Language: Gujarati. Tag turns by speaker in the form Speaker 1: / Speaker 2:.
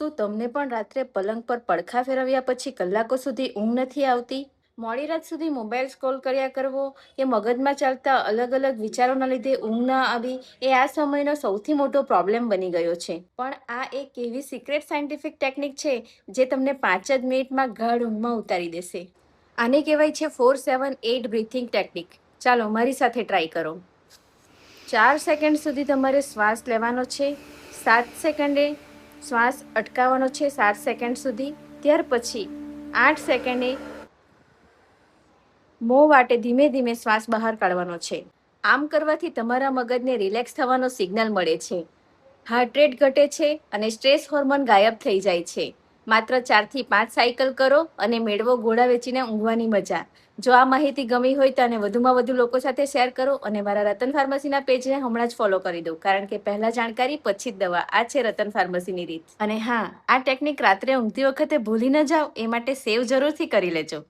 Speaker 1: શું તમને પણ રાત્રે પલંગ પર પડખા ફેરવ્યા પછી કલાકો સુધી ઊંઘ નથી આવતી? મોડી રાત સુધી મોબાઈલ સ્ક્રોલ કર્યા કરવો કે મગજમાં ચાલતા અલગ અલગ વિચારોના લીધે ઊંઘ ન આવી એ આ સમયનો સૌથી મોટો પ્રોબ્લેમ બની ગયો છે. પણ આ એક એવી સિક્રેટ સાયન્ટિફિક ટેકનિક છે જે તમને 5 જ મિનિટમાં ગાઢ ઊંઘમાં ઉતારી દેશે. આને કહેવાય છે 4-7-8 બ્રીથિંગ ટેકનિક. ચાલો મારી સાથે ટ્રાય કરો. 4 સેકન્ડ સુધી તમારે શ્વાસ લેવાનો છે. 7 સેકન્ડે શ્વાસ અટકાવવાનો છે 7 સેકન્ડ સુધી. ત્યાર પછી 8 સેકન્ડે મોં વાટે ધીમે ધીમે શ્વાસ બહાર કાઢવાનો છે. આમ કરવાથી તમારા મગજને રિલેક્સ થવાનો સિગ્નલ મળે છે, હાર્ટ રેટ ઘટે છે અને સ્ટ્રેસ હોર્મોન ગાયબ થઈ જાય છે. માત્ર 4 થી 5 સાયકલ કરો અને મેળવો ઘોડા વેચીને ઊંઘવાની મજા. જો આ માહિતી ગમી હોય તો આને વધુમાં વધુ લોકો સાથે શેર કરો અને મારા રતન ફાર્મસીના પેજને હમણાં જ ફોલો કરી દો, કારણ કે પહેલા જાણકારી પછી જ દવા. આ છે રતન ફાર્મસીની રીત. અને હા, આ ટેકનિક રાત્રે ઊંઘતી વખતે ભૂલી ન જાઓ એ માટે સેવ જરૂરથી કરી લેજો.